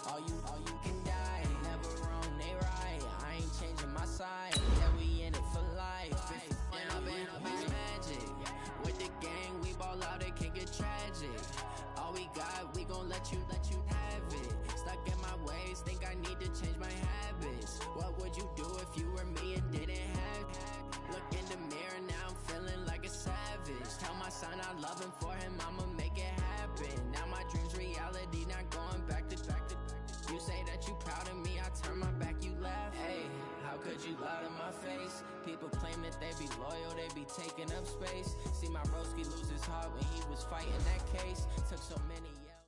All you can die. Never wrong, they right. I ain't changing my side. Yeah, we in it for life. Now been magic. With the gang, we ball out, it can get tragic. All we got, we gon' let you have it. Stuck in my ways, think I need to change my habits. What would you do if you were me and didn't have it? Look in the mirror, now I'm feeling like a savage. Tell my son I love him, for him I'ma make it happen. Now my dream's reality, not going back to. You say that you proud of me, I turn my back, you laugh. Hey, how could you lie to my face? People claim that they be loyal, they be taking up space. See my broski lose his heart when he was fighting that case. Took so many yells.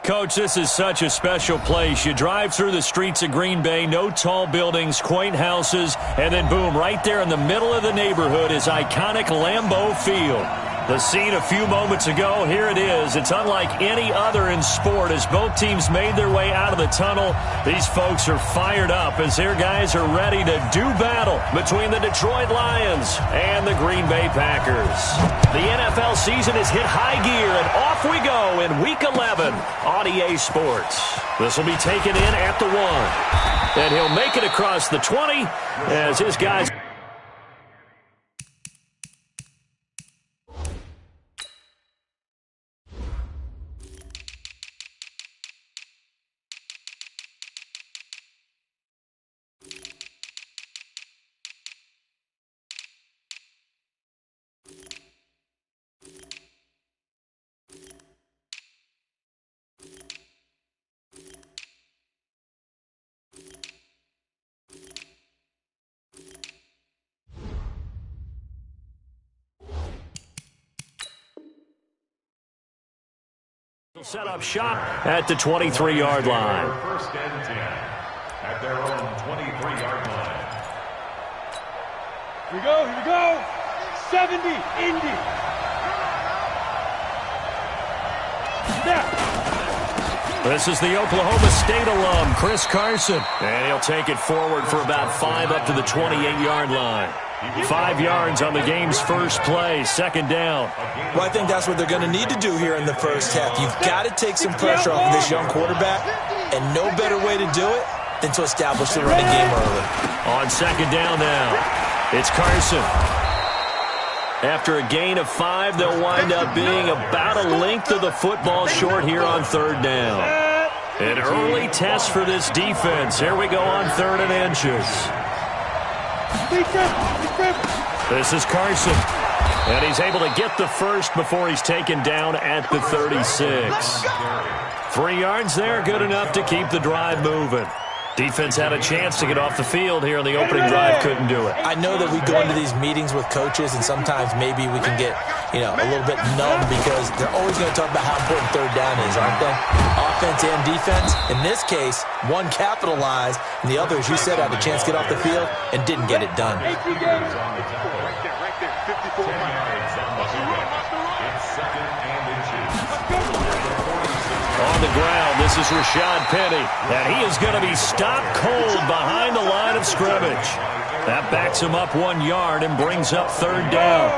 Coach, this is such a special place. You drive through the streets of Green Bay, no tall buildings, quaint houses, and then boom, right there in the middle of the neighborhood is iconic Lambeau Field. The scene a few moments ago, here it is. It's unlike any other in sport as both teams made their way out of the tunnel. These folks are fired up as their guys are ready to do battle between the Detroit Lions and the Green Bay Packers. The NFL season is hit high gear, and off we go in Week 11 on EA Sports. This will be taken in at the 1. And he'll make it across the 20 as his guys... set up shop at the 23-yard line. First and 10 at their own 23-yard line. Here we go. 70, Indy. Snap. This is the Oklahoma State alum, Chris Carson. And he'll take it forward for about 5 up to the 28-yard line. 5 yards on the game's first play, second down. Well, I think that's what they're going to need to do here in the first half. You've got to take some pressure off of this young quarterback, and no better way to do it than to establish the running game early. On second down now, it's Carson. After a gain of 5, they'll wind up being about a length of the football short here on third down. An early test for this defense. Here we go on 3rd and inches. This is Carson, and he's able to get the first before he's taken down at the 36. 3 yards there, good enough to keep the drive moving. Defense had a chance to get off the field here in the opening drive, couldn't do it. I know that we go into these meetings with coaches, and sometimes maybe we can get, a little bit numb because they're always going to talk about how important third down is, aren't they? Offense and defense. In this case, one capitalized, and the other, as you said, had a chance to get off the field and didn't get it done. Right there, 54 miles. It's second and inches. On the ground, this is Rashad Penny, and he is going to be stopped cold behind the line of scrimmage. That backs him up 1 yard and brings up third down.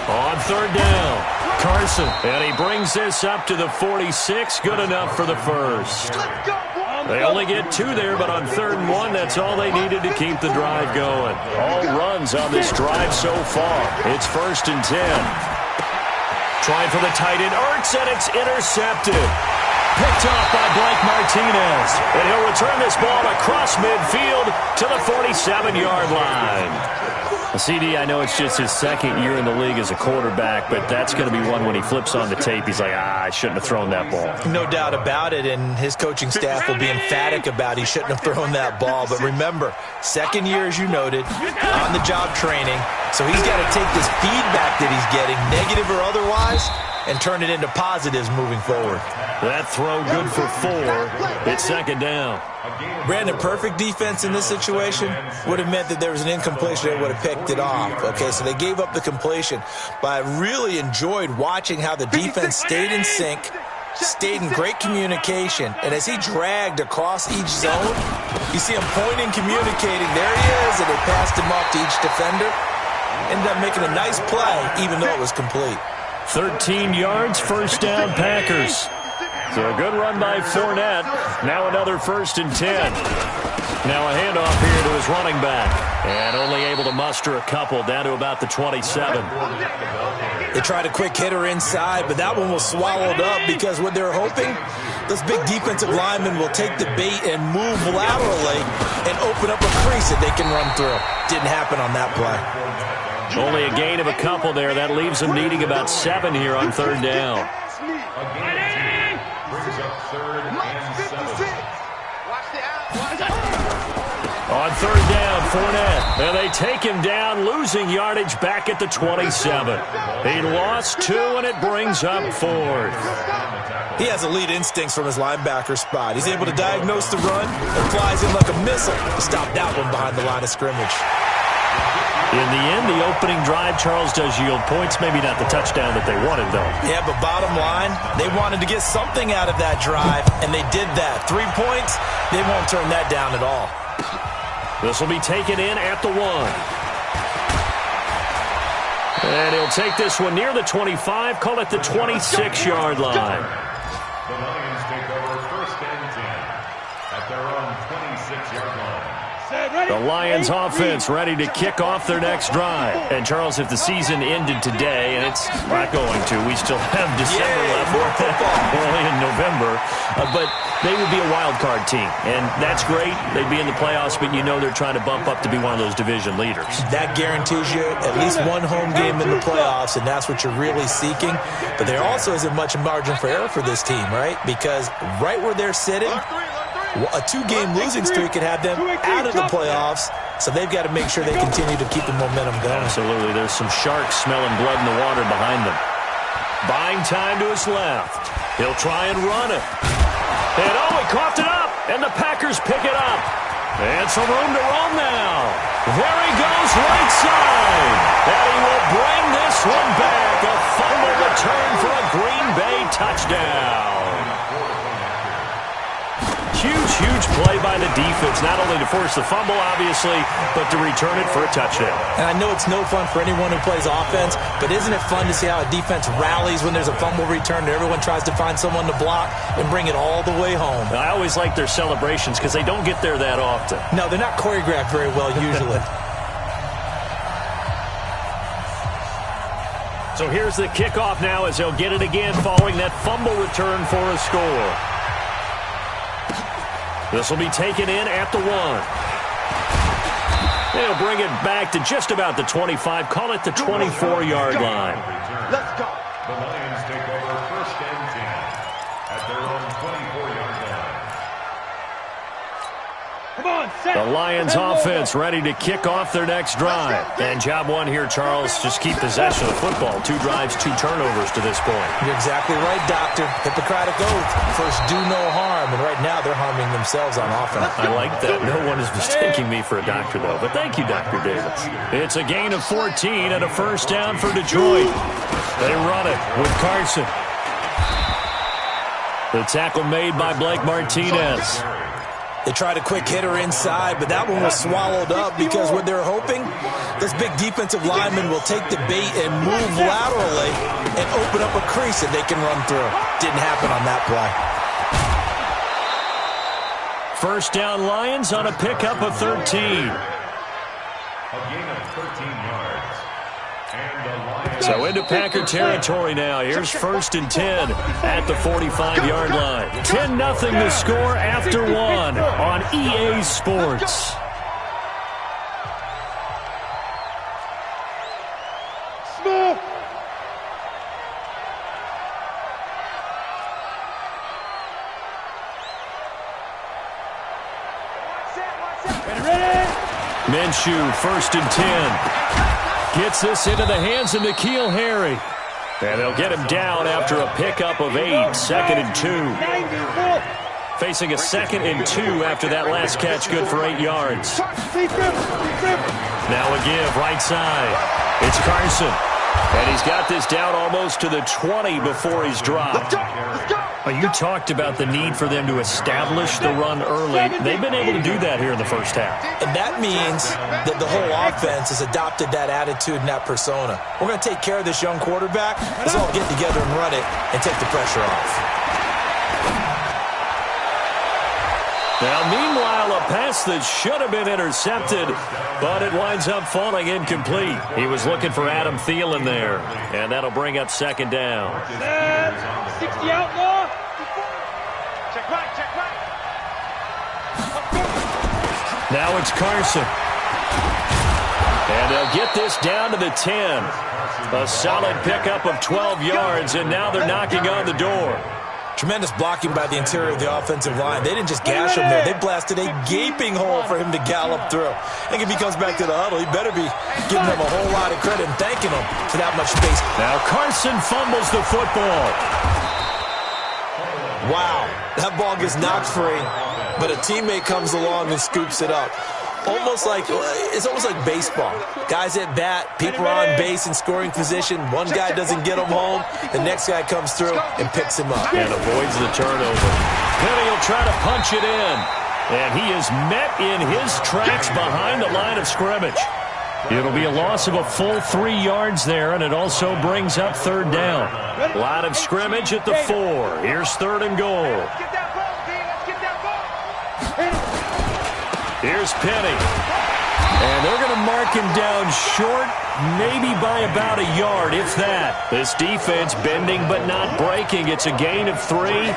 On third down, Carson, and he brings this up to the 46, good enough for the first. They only get 2 there, but on 3rd and 1, that's all they needed to keep the drive going. All runs on this drive so far. It's 1st and 10. Trying for the tight end, Ertz, and it's intercepted. Picked off by Blake Martinez. And he'll return this ball across midfield to the 47-yard line. CD, I know it's just his 2nd year in the league as a quarterback, but that's going to be one when he flips on the tape, he's like, I shouldn't have thrown that ball. No doubt about it, and his coaching staff will be emphatic about he shouldn't have thrown that ball. But remember, 2nd year, as you noted, on-the-job training, so he's got to take this feedback that he's getting, negative or otherwise, and turn it into positives moving forward. That throw good for 4. It's 2nd down. Brandon, perfect defense in this situation would have meant that there was an incompletion that would have picked it off. Okay, so they gave up the completion, but I really enjoyed watching how the defense stayed in sync, stayed in great communication, and as he dragged across each zone, you see him pointing, communicating. There he is, and they passed him off to each defender. ended up making a nice play, even though it was complete. 13 yards, first down, Packers. So a good run by Fournette. Now another 1st and 10. Now a handoff here to his running back. And only able to muster a couple, down to about the 27. They tried a quick hitter inside, but that one was swallowed up because what they're hoping, those big defensive linemen will take the bait and move laterally and open up a crease that they can run through. Didn't happen on that play. Only a gain of a couple there. That leaves them needing about 7 here on 3rd down. Brings up 3rd and 7. On 3rd down, Fournette. And they take him down, losing yardage back at the 27. He lost 2, and it brings up 4th. He has elite instincts from his linebacker spot. He's able to diagnose the run and flies in like a missile to stop that one behind the line of scrimmage. In the end, the opening drive, Charles, does yield points. Maybe not the touchdown that they wanted, though. Yeah, but bottom line, they wanted to get something out of that drive, and they did that. 3 points, they won't turn that down at all. This will be taken in at the 1. And he'll take this one near the 25, call it the 26-yard line. The Lions take over 1st and 10 at their own 26-yard line. The Lions offense ready to kick off their next drive. And, Charles, if the season ended today, and it's not going to, we still have December left. We're only in November. But they would be a wild card team. And that's great. They'd be in the playoffs, but you know they're trying to bump up to be one of those division leaders. That guarantees you at least one home game in the playoffs, and that's what you're really seeking. But there also isn't much margin for error for this team, right? Because right where they're sitting, a 2-game losing streak could have them out of the playoffs, so they've got to make sure they continue to keep the momentum going. Absolutely. There's some sharks smelling blood in the water behind them. Buying time to his left. He'll try and run it. And, he coughed it up, and the Packers pick it up. And some room to roam now. There he goes, right side. And he will bring this one back. A fumble return for a Green Bay touchdown. Huge play by the defense, not only to force the fumble, obviously, but to return it for a touchdown. And I know it's no fun for anyone who plays offense, but isn't it fun to see how a defense rallies when there's a fumble return and everyone tries to find someone to block and bring it all the way home? I always like their celebrations because they don't get there that often. No, they're not choreographed very well usually. So here's the kickoff now as they'll get it again following that fumble return for a score. This will be taken in at the 1. They'll bring it back to just about the 25. Call it the 24-yard line. Let's go. The Lions take over 1st and 10 at their own 24-yard line. Come on, set. The Lions offense ready to kick off their next drive. And job one here, Charles, just keep possession of the football. 2 drives, 2 turnovers to this point. You're exactly right, Doctor. Hippocratic oath. First, do no harm. And right now, they're harming themselves on offense. I like that. No one is mistaking me for a doctor, though. But thank you, Dr. Davis. It's a gain of 14 and a 1st down for Detroit. They run it with Carson. The tackle made by Blake Martinez. They tried a quick hitter inside, but that one was swallowed up because what they're hoping, those big defensive linemen will take the bait and move laterally and open up a crease that they can run through. Didn't happen on that play. 1st down Lions on a pickup of 13. A gain of 13 yards. And the Lions. So into Packer territory now. Here's 1st and 10 at the 45-yard line. 10-0 the score after 1 on EA Sports. Smith. Ready. Minshew, 1st and 10. Gets this into the hands of N'Keal Harry. And they'll get him down after a pickup of 8, 2nd and 2. Facing a 2nd and 2 after that last catch, good for 8 yards. Now a give, right side. It's Carson. And he's got this down almost to the 20 before he's dropped. Let's go. Well, you talked about the need for them to establish the run early. They've been able to do that here in the first half. And that means that the whole offense has adopted that attitude and that persona. We're going to take care of this young quarterback. Let's all get together and run it and take the pressure off. Now, meanwhile, a pass that should have been intercepted, but it winds up falling incomplete. He was looking for Adam Thielen there, and that'll bring up second down. 60 outlaw. Check right, check right. Now it's Carson. And they'll get this down to the 10. A solid pickup of 12 yards, and now they're knocking on the door. Tremendous blocking by the interior of the offensive line. They didn't just gash him there. They blasted a gaping hole for him to gallop through. I think if he comes back to the huddle, he better be giving them a whole lot of credit and thanking them for that much space. Now Carson fumbles the football. Wow, that ball gets knocked free, but a teammate comes along and scoops it up. It's almost like baseball. Guys at bat, people are on base in scoring position. One guy doesn't get him home. The next guy comes through and picks him up. And avoids the turnover. Penny will try to punch it in. And he is met in his tracks behind the line of scrimmage. It'll be a loss of a full 3 yards there, and it also brings up third down. Line of scrimmage at the 4. Here's third and goal. Here's Penny. And they're going to mark him down short, maybe by about a yard, if that. This defense bending but not breaking. It's a gain of 3.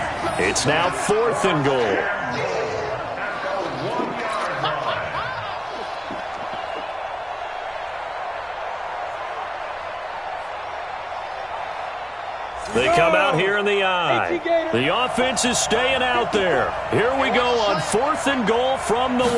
It's now fourth and goal. They come out here in the eye. The offense is staying out there. Here we go on fourth and goal from the 1.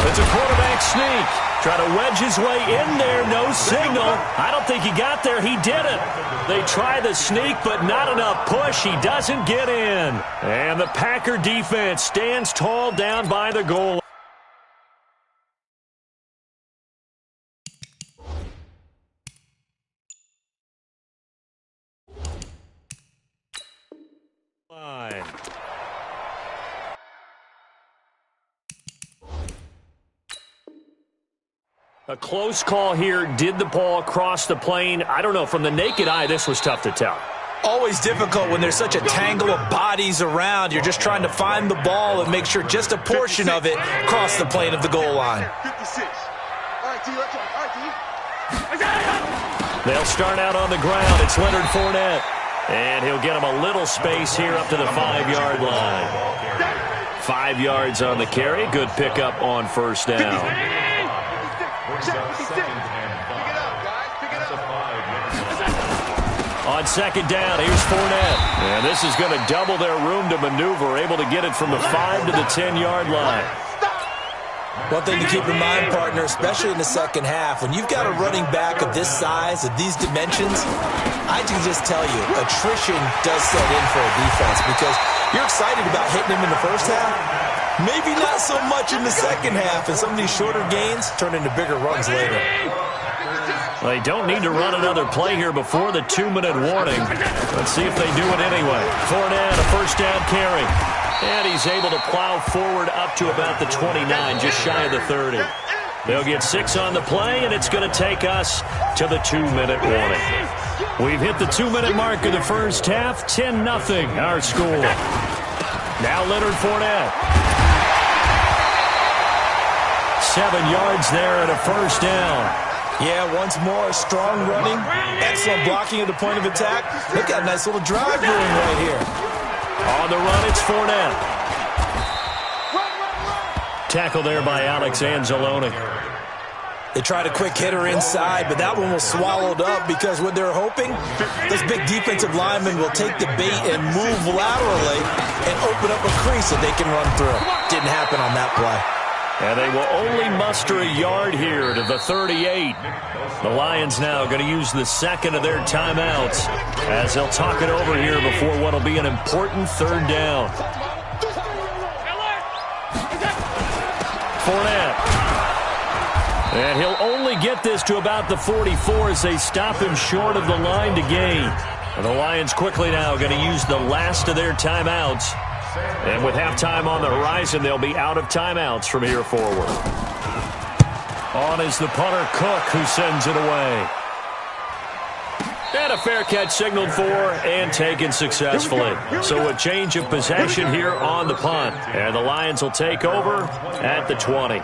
It's a quarterback sneak. Try to wedge his way in there. No signal. I don't think he got there. He didn't. They try the sneak, but not enough push. He doesn't get in. And the Packer defense stands tall down by the goal. A close call here. Did the ball cross the plane? I don't know. From the naked eye, this was tough to tell. Always difficult when there's such a tangle of bodies around. You're just trying to find the ball and make sure just a portion of it crossed the plane of the goal line. 56. All right, D, let's go. All right, D. They'll start out on the ground. It's Leonard Fournette. And he'll get him a little space here up to the 5-yard line. 5 yards on the carry. Good pickup on first down. On second down, here's Fournette. And this is going to double their room to maneuver, able to get it from the 5 to the 10-yard line. One thing to keep in mind, partner, especially in the second half, when you've got a running back of this size, of these dimensions, I can just tell you, attrition does set in for a defense because you're excited about hitting him in the first half. Maybe not so much in the second half, and some of these shorter gains turn into bigger runs later. They don't need to run another play here before the 2-minute warning. Let's see if they do it anyway. Fournette, a first down carry. And he's able to plow forward up to about the 29, just shy of the 30. They'll get 6 on the play, and it's going to take us to the 2-minute warning. We've hit the 2-minute mark of the first half, 10-0, our score. Now Leonard Fournette. 7 yards there and a first down. Yeah, once more, strong running, excellent blocking at the point of attack. They've got a nice little drive brewing right here. On the run, it's Fournette. Tackle there by Alex Anzalone. They tried a quick hitter inside, but that one was swallowed up because what they're hoping, those big defensive linemen will take the bait and move laterally and open up a crease that they can run through. Didn't happen on that play. And they will only muster a yard here to the 38. The Lions now going to use the second of their timeouts as they'll talk it over here before what will be an important third down. Fournette. And he'll only get this to about the 44 as they stop him short of the line to gain. And the Lions quickly now going to use the last of their timeouts. And with halftime on the horizon, they'll be out of timeouts from here forward. On is the punter, Cook, who sends it away. And a fair catch signaled for and taken successfully. So a change of possession here on the punt. And the Lions will take over at the 20.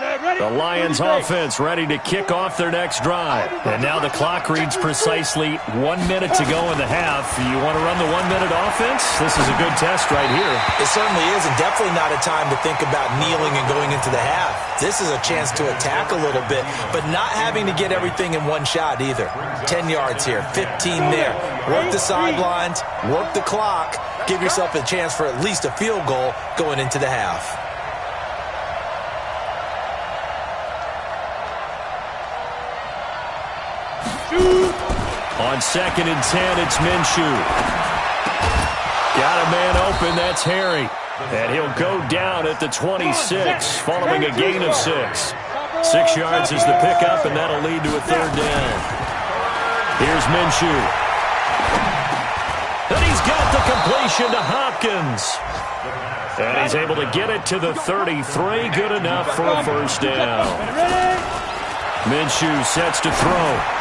The Lions offense ready to kick off their next drive. And now the clock reads precisely 1 minute to go in the half. You want to run the 1 minute offense? This is a good test right here. It certainly is, and definitely not a time to think about kneeling and going into the half. This is a chance to attack a little bit, but not having to get everything in one shot either. 10 yards here, 15 there. Work the sidelines, work the clock, give yourself a chance for at least a field goal going into the half. On 2nd and 10, it's Minshew. Got a man open, that's Harry. And he'll go down at the 26, following a gain of 6. 6 yards is the pickup, and that'll lead to a 3rd down. Here's Minshew. And he's got the completion to Hopkins. And he's able to get it to the 33, good enough for a 1st down. Minshew sets to throw.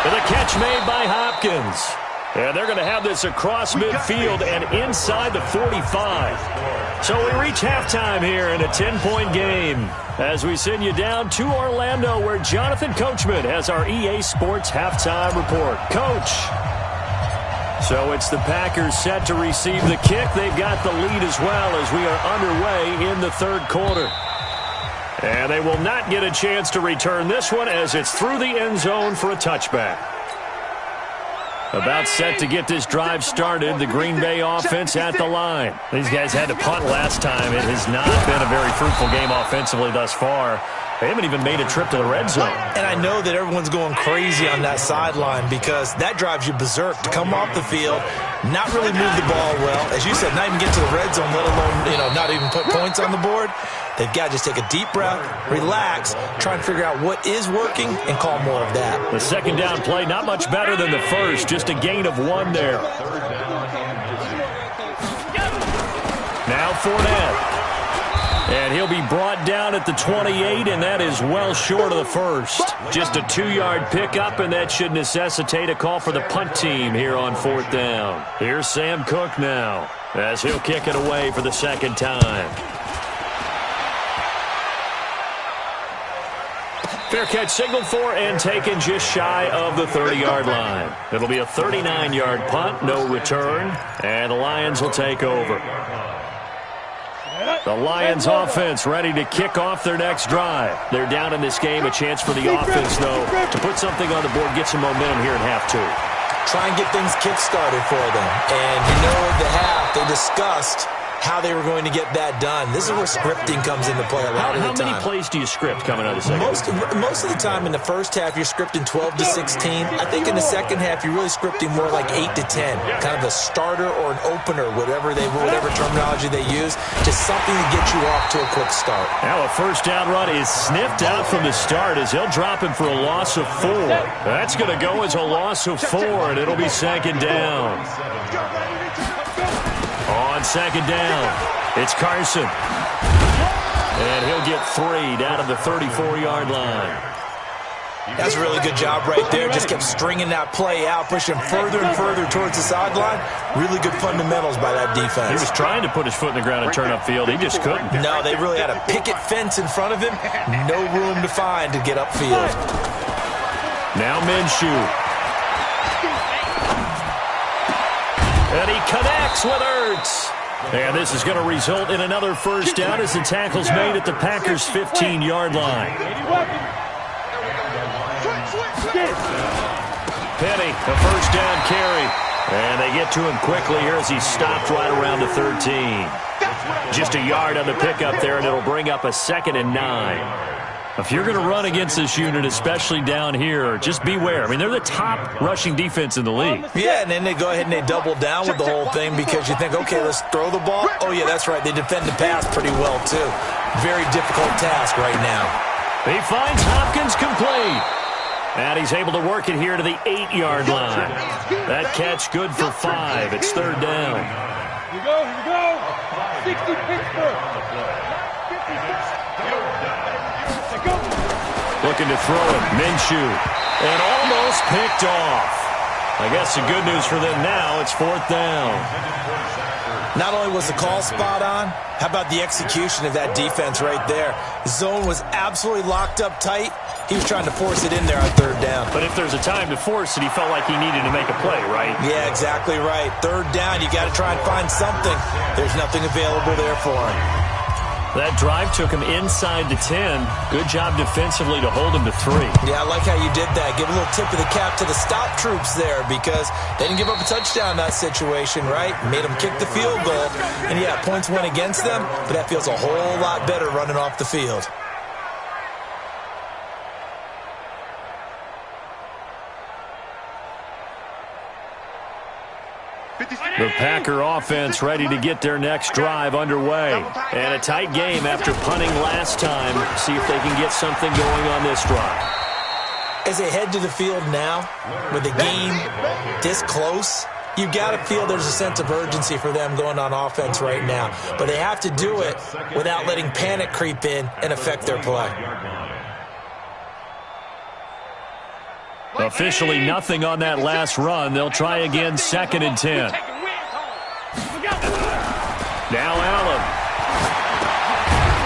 And the catch made by Hopkins. And they're going to have this across midfield and inside the 45. So we reach halftime here in a 10-point game as we send you down to Orlando, where Jonathan Coachman has our EA Sports halftime report. Coach. So it's the Packers set to receive the kick. They've got the lead as well as we are underway in the 3rd quarter. And they will not get a chance to return this one as it's through the end zone for a touchback. About set to get this drive started, the Green Bay offense at the line. These guys had to punt last time. It has not been a very fruitful game offensively thus far. They haven't even made a trip to the red zone. And I know that everyone's going crazy on that sideline because that drives you berserk to come off the field, not really move the ball well. As you said, not even get to the red zone, let alone, not even put points on the board. They've got to just take a deep breath, relax, try and figure out what is working, and call more of that. The 2nd down play, not much better than the first, just a gain of 1 there. Now Fournette. And he'll be brought down at the 28, and that is well short of the first. Just a 2-yard pickup, and that should necessitate a call for the punt team here on 4th down. Here's Sam Cook now as he'll kick it away for the 2nd time. Fair catch signaled for and taken just shy of the 30-yard line. It'll be a 39-yard punt, no return, and the Lions will take over. The Lions offense ready to kick off their next drive. They're down in this game. A chance for the offense, though, to put something on the board, get some momentum here in half 2. Try and get things kick-started for them. And at the half, they discussed how they were going to get that done. This is where scripting comes into play a lot of the time. How many plays do you script coming out of the second? Most of the time in the first half, you're scripting 12 to 16. I think in the second half, you're really scripting more like 8 to 10. Kind of a starter or an opener, whatever terminology they use, just something to get you off to a quick start. Now a 1st down run is sniffed out from the start as he'll drop him for a loss of 4. That's going to go as a loss of 4, and it'll be 2nd down. On 2nd down, it's Carson. And he'll get 3 down to the 34-yard line. That's a really good job right there. Just kept stringing that play out, pushing further and further towards the sideline. Really good fundamentals by that defense. He was trying to put his foot in the ground and turn upfield. He just couldn't. No, they really had a picket fence in front of him. No room to find to get upfield. Now Minshew. And he connects with Ertz. And this is going to result in another 1st down as the tackle's made at the Packers' 15-yard line. Penny, the 1st down carry. And they get to him quickly here as he's stopped right around the 13. Just a yard on the pickup there, and it'll bring up a 2nd and 9. If you're going to run against this unit, especially down here, just beware. I mean, they're the top rushing defense in the league. Yeah, and then they go ahead and they double down with the whole thing because you think, okay, let's throw the ball. Oh, yeah, that's right. They defend the pass pretty well, too. Very difficult task right now. He finds Hopkins complete. And he's able to work it here to the 8-yard line. That catch good for 5. It's third down. Here we go. 60 Pittsburgh. Looking to throw it. Minshew. And almost picked off. I guess the good news for them now, it's fourth down. Not only was the call spot on, how about the execution of that defense right there? The zone was absolutely locked up tight. He was trying to force it in there on third down. But if there's a time to force it, he felt like he needed to make a play, right? Yeah, exactly right. Third down, you got to try and find something. There's nothing available there for him. That drive took him inside the 10. Good job defensively to hold him to 3. Yeah, I like how you did that. Give a little tip of the cap to the stop troops there because they didn't give up a touchdown in that situation, right? Made them kick the field goal. And, yeah, points went against them, but that feels a whole lot better running off the field. The Packer offense ready to get their next drive underway. And a tight game after punting last time. See if they can get something going on this drive. As they head to the field now, with the game this close, you've got to feel there's a sense of urgency for them going on offense right now. But they have to do it without letting panic creep in and affect their play. Officially nothing on that last run. They'll try again, 2nd and 10. Now Allen.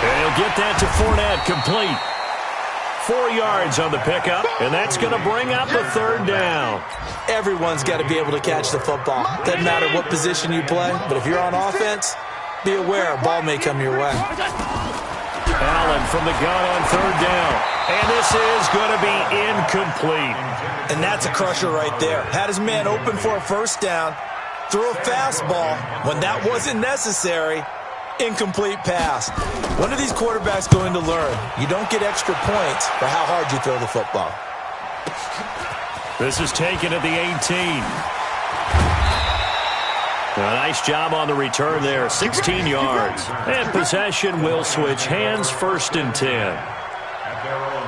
And he'll get that to Fournette, complete. 4 yards on the pickup, and that's going to bring up a third down. Everyone's got to be able to catch the football. Doesn't matter what position you play, but if you're on offense, be aware a ball may come your way. Allen from the gun on third down. And this is going to be incomplete. And that's a crusher right there. Had his man open for a first down, threw a fastball when that wasn't necessary. Incomplete pass. When are these quarterbacks going to learn? You don't get extra points for how hard you throw the football. This is taken at the 18. A nice job on the return there, 16 yards. And possession will switch hands, 1st and 10.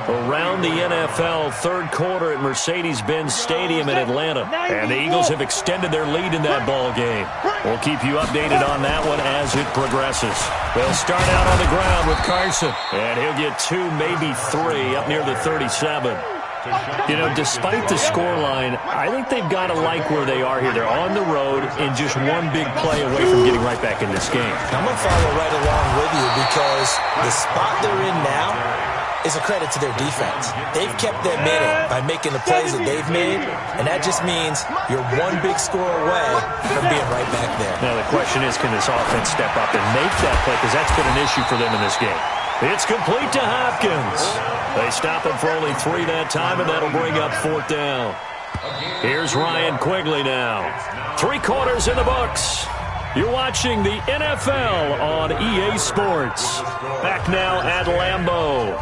Around the NFL, third quarter at Mercedes-Benz Stadium in Atlanta. And the Eagles have extended their lead in that ball game. We'll keep you updated on that one as it progresses. They'll start out on the ground with Carson. And he'll get 2, maybe 3, up near the 37. You know, despite the scoreline, I think they've got to like where they are here. They're on the road and just one big play away from getting right back in this game. I'm going to follow right along with you because the spot they're in now is a credit to their defense. They've kept them in it by making the plays that they've made, and that just means you're one big score away from being right back there. Now the question is, can this offense step up and make that play? Because that's been an issue for them in this game. It's complete to Hopkins. They stop him for only 3 that time, and that'll bring up 4th down. Here's Ryan Quigley now. 3 quarters in the books. You're watching the NFL on EA Sports. Back now at Lambeau.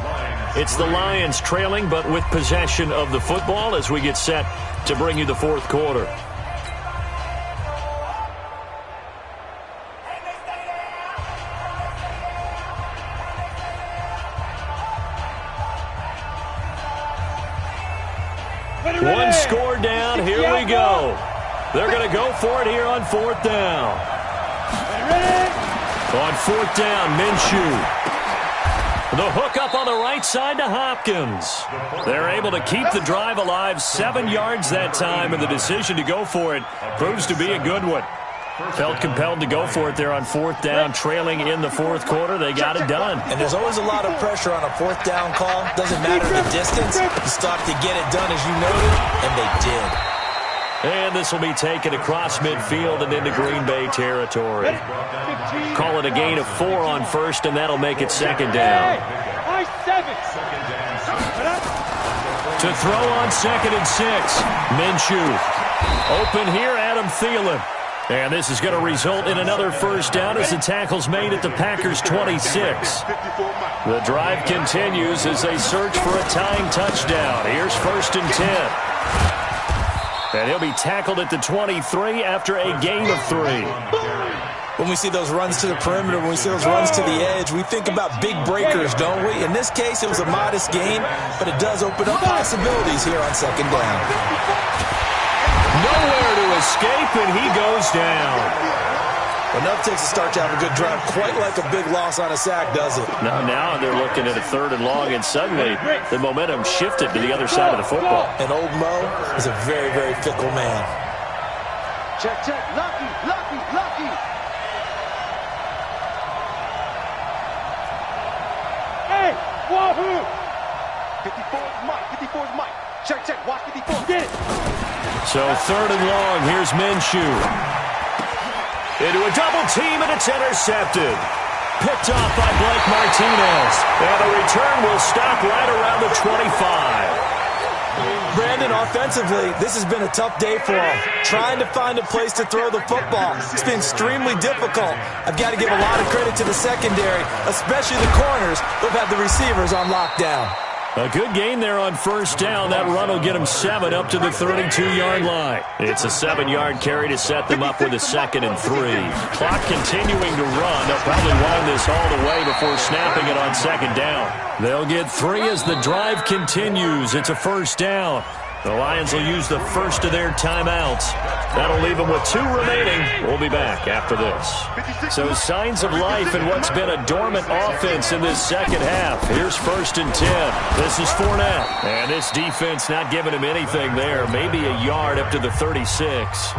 It's the Lions trailing, but with possession of the football as we get set to bring you the 4th quarter. One score down. Here we go. They're going to go for it here on 4th down. On 4th down, Minshew. The hook up on the right side to Hopkins. They're able to keep the drive alive, 7 yards that time, and the decision to go for it proves to be a good one. Felt compelled to go for it there on 4th down, trailing in the 4th quarter. They got it done. And there's always a lot of pressure on a 4th down call. Doesn't matter the distance. You stop to get it done, as you noted, and they did. And this will be taken across midfield and into Green Bay territory. Call it a gain of 4 on 1st, and that'll make it 2nd down. To throw on 2nd and 6. Minshew. Open here, Adam Thielen. And this is going to result in another 1st down as the tackle's made at the Packers' 26. The drive continues as they search for a tying touchdown. Here's 1st and 10. And he'll be tackled at the 23 after a gain of 3. When we see those runs to the perimeter, when we see those runs to the edge, we think about big breakers, don't we? In this case, it was a modest gain, but it does open up possibilities here on second down. Nowhere to escape, and he goes down. Enough takes a start to have a good drive. Quite like a big loss on a sack, does it? Now they're looking at a 3rd and long, and suddenly the momentum shifted to the other side of the football. And old Mo is a very, very fickle man. Check, check. Lucky, lucky, lucky. Hey, wahoo! 54's Mike, 54's Mike. Check, check, watch 54. Get it. So 3rd and long, here's Minshew. Into a double team, and it's intercepted. Picked off by Blake Martinez. And the return will stop right around the 25. Brandon, offensively, this has been a tough day for him. Trying to find a place to throw the football. It's been extremely difficult. I've got to give a lot of credit to the secondary, especially the corners who've had the receivers on lockdown. A good gain there on 1st down. That run will get them 7 up to the 32-yard line. It's a 7-yard carry to set them up with a 2nd and 3. Clock continuing to run. They'll probably wind this all the way before snapping it on 2nd down. They'll get 3 as the drive continues. It's a 1st down. The Lions will use the first of their timeouts. That'll leave them with 2 remaining. We'll be back after this. So signs of life in what's been a dormant offense in this second half. Here's 1st and 10. This is Fournette. And this defense not giving him anything there. Maybe a yard up to the 36.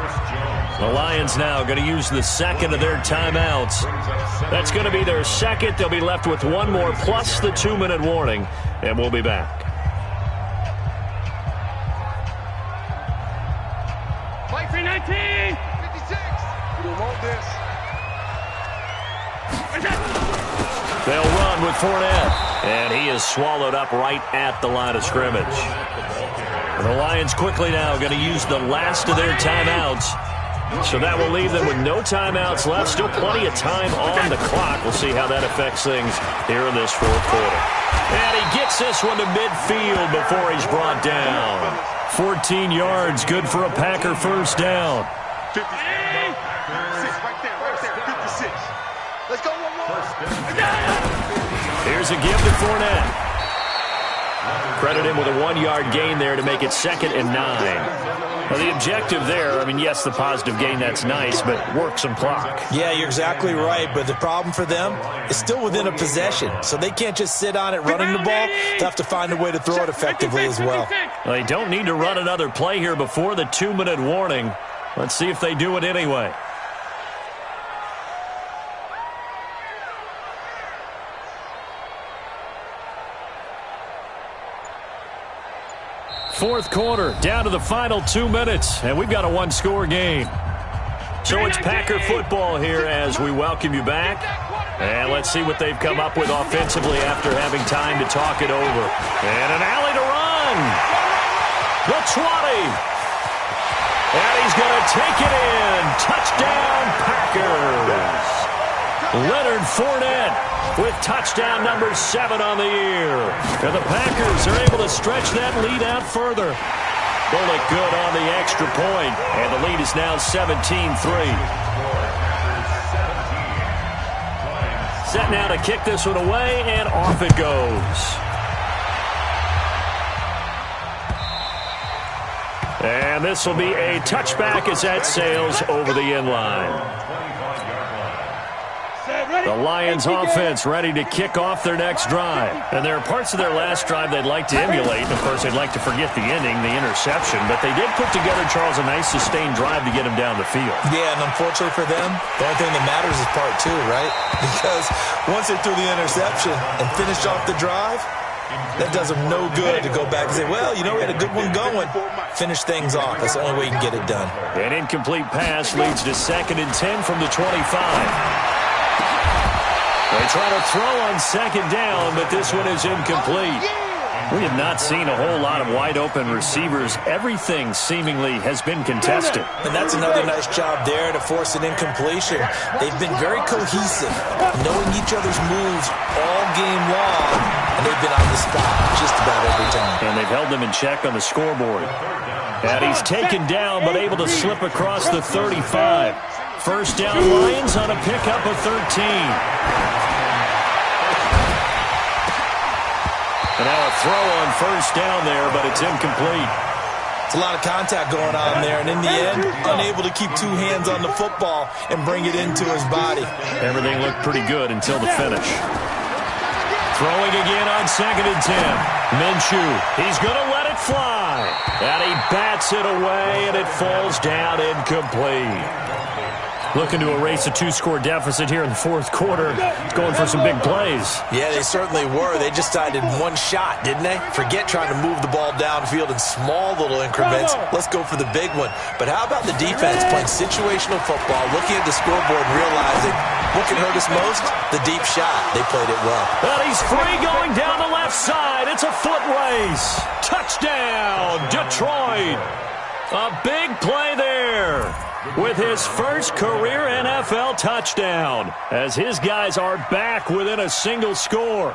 The Lions now going to use the 2nd of their timeouts. That's going to be their 2nd. They'll be left with 1 more plus the 2-minute warning. And we'll be back. Kfri 19! 56! We don't want this. They'll run with Fournette. And he is swallowed up right at the line of scrimmage. The Lions quickly now going to use the last of their timeouts. So that will leave them with no timeouts left. Still plenty of time on the clock. We'll see how that affects things here in this 4th quarter. And he gets this one to midfield before he's brought down. 14 yards, good for a Packer 1st down. 56 right there, 56. Let's go one more. Here's a give to Fournette. Credit him with a 1-yard gain there to make it 2nd and 9. Well, the objective there, I mean, yes, the positive gain, that's nice, but work some clock. Yeah, you're exactly right, but the problem for them is still within a possession, so they can't just sit on it running the ball. They'll have to find a way to throw it effectively as well. They don't need to run another play here before the 2-minute warning. Let's see if they do it anyway. Fourth quarter, down to the final 2 minutes, and we've got a 1-score game. So it's Packer football here as we welcome you back. And let's see what they've come up with offensively after having time to talk it over. And an alley to run. The 20. And he's going to take it in. Touchdown, Packers. Leonard Fournette with touchdown number 7 on the year. And the Packers are able to stretch that lead out further. Bullock good on the extra point, and the lead is now 17-3. Set now to kick this one away, and off it goes. And this will be a touchback as that sails over the end line. The Lions offense ready to kick off their next drive. And there are parts of their last drive they'd like to emulate. Of course, they'd like to forget the ending, the interception. But they did put together, Charles, a nice sustained drive to get him down the field. Yeah, and unfortunately for them, the only thing that matters is part 2, right? Because once they threw the interception and finished off the drive, that does them no good to go back and say, well, you know, we had a good one going. Finish things off. That's the only way you can get it done. An incomplete pass leads to 2nd and 10 from the 25. They try to throw on 2nd down, but this one is incomplete. We have not seen a whole lot of wide-open receivers. Everything seemingly has been contested. And that's another nice job there to force an incompletion. They've been very cohesive, knowing each other's moves all game long, and they've been on the spot just about every time. And they've held them in check on the scoreboard. And he's taken down, but able to slip across the 35. First down Lions on a pickup of 13. And now a throw on first down there, but it's incomplete. It's a lot of contact going on there, and in the end, unable to keep two hands on the football and bring it into his body. Everything looked pretty good until the finish. Throwing again on 2nd and 10. Minshew, he's going to let it fly. And he bats it away, and it falls down incomplete. Looking to erase a 2-score deficit here in the fourth quarter. Going for some big plays. Yeah, they certainly were. They just decided one shot, didn't they? Forget trying to move the ball downfield in small little increments. Let's go for the big one. But how about the defense playing situational football, looking at the scoreboard and realizing what can hurt us most? The deep shot. They played it well. And he's free going down the left side. It's a foot race. Touchdown, Detroit. A big play there with his first career NFL touchdown as his guys are back within a single score.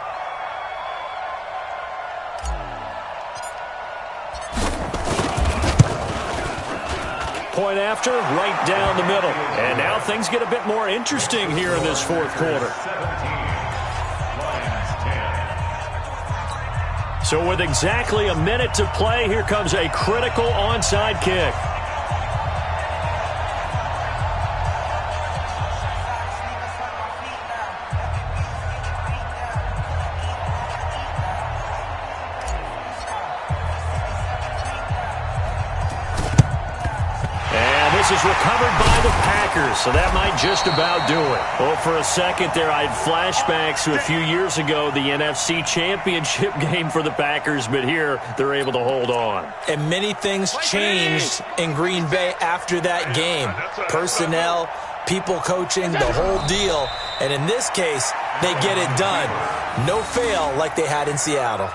Point after, right down the middle. And now things get a bit more interesting here in this fourth quarter. So with exactly a minute to play, here comes a critical onside kick. Is recovered by the Packers, so that might just about do it. Well, for a second there, I had flashbacks to a few years ago, the NFC Championship game for the Packers, but here they're able to hold on. And many things changed in Green Bay after that game. Personnel, people coaching, the whole deal. And in this case, they get it done. No fail like they had in Seattle.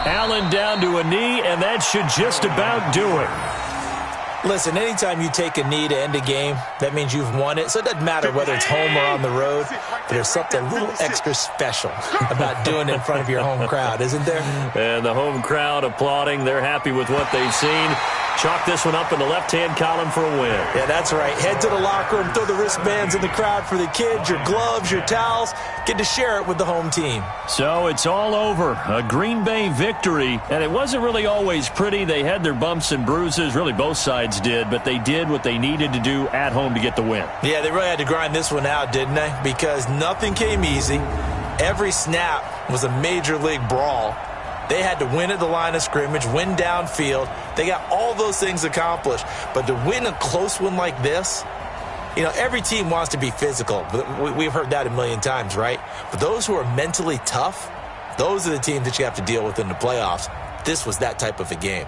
Allen down to a knee, and that should just about do it. Listen, anytime you take a knee to end a game, that means you've won it. So it doesn't matter whether it's home or on the road. But there's something a little extra special about doing it in front of your home crowd, isn't there? And the home crowd applauding. They're happy with what they've seen. Chalk this one up in the left-hand column for a win. Yeah, that's right. Head to the locker room, throw the wristbands in the crowd for the kids, your gloves, your towels. Get to share it with the home team. So it's all over. A Green Bay victory. And it wasn't really always pretty. They had their bumps and bruises. Really, both sides did. But they did what they needed to do at home to get the win. Yeah, they really had to grind this one out, didn't they? Because nothing came easy. Every snap was a major league brawl. They had to win at the line of scrimmage, win downfield. They got all those things accomplished. But to win a close one like this, you know, every team wants to be physical. We've heard that a million times, right? But those who are mentally tough, those are the teams that you have to deal with in the playoffs. This was that type of a game.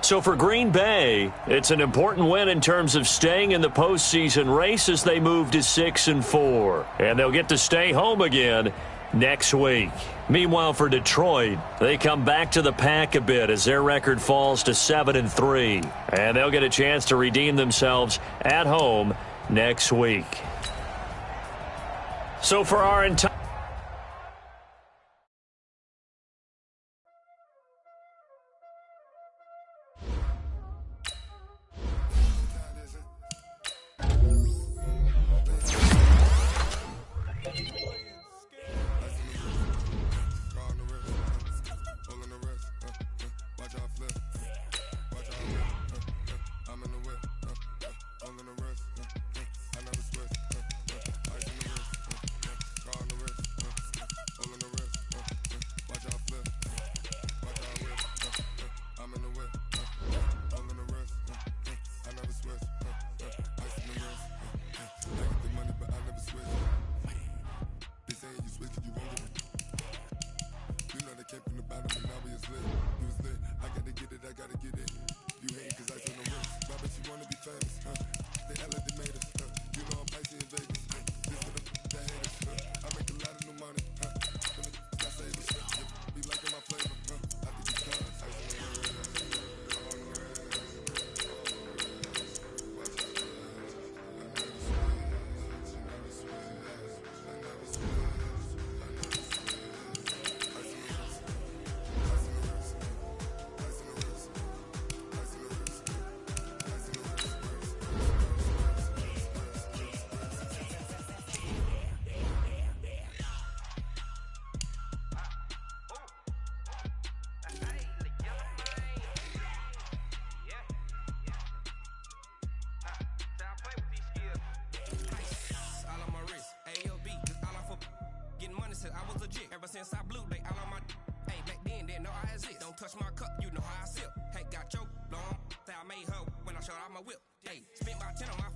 So for Green Bay, it's an important win in terms of staying in the postseason race as they move to 6-4. And they'll get to stay home again next week. Meanwhile, for Detroit, they come back to the pack a bit as their record falls to 7-3. And they'll get a chance to redeem themselves at home next week. So for our entire Came from the bottom and now we is lit. We was lit. I got to get it since I blew, they all on my. Hey, back then, didn't know I exist. Don't touch my cup, you know how I sip. Hey, got your long. I made her when I showed out my whip. Hey, spent about 10 on my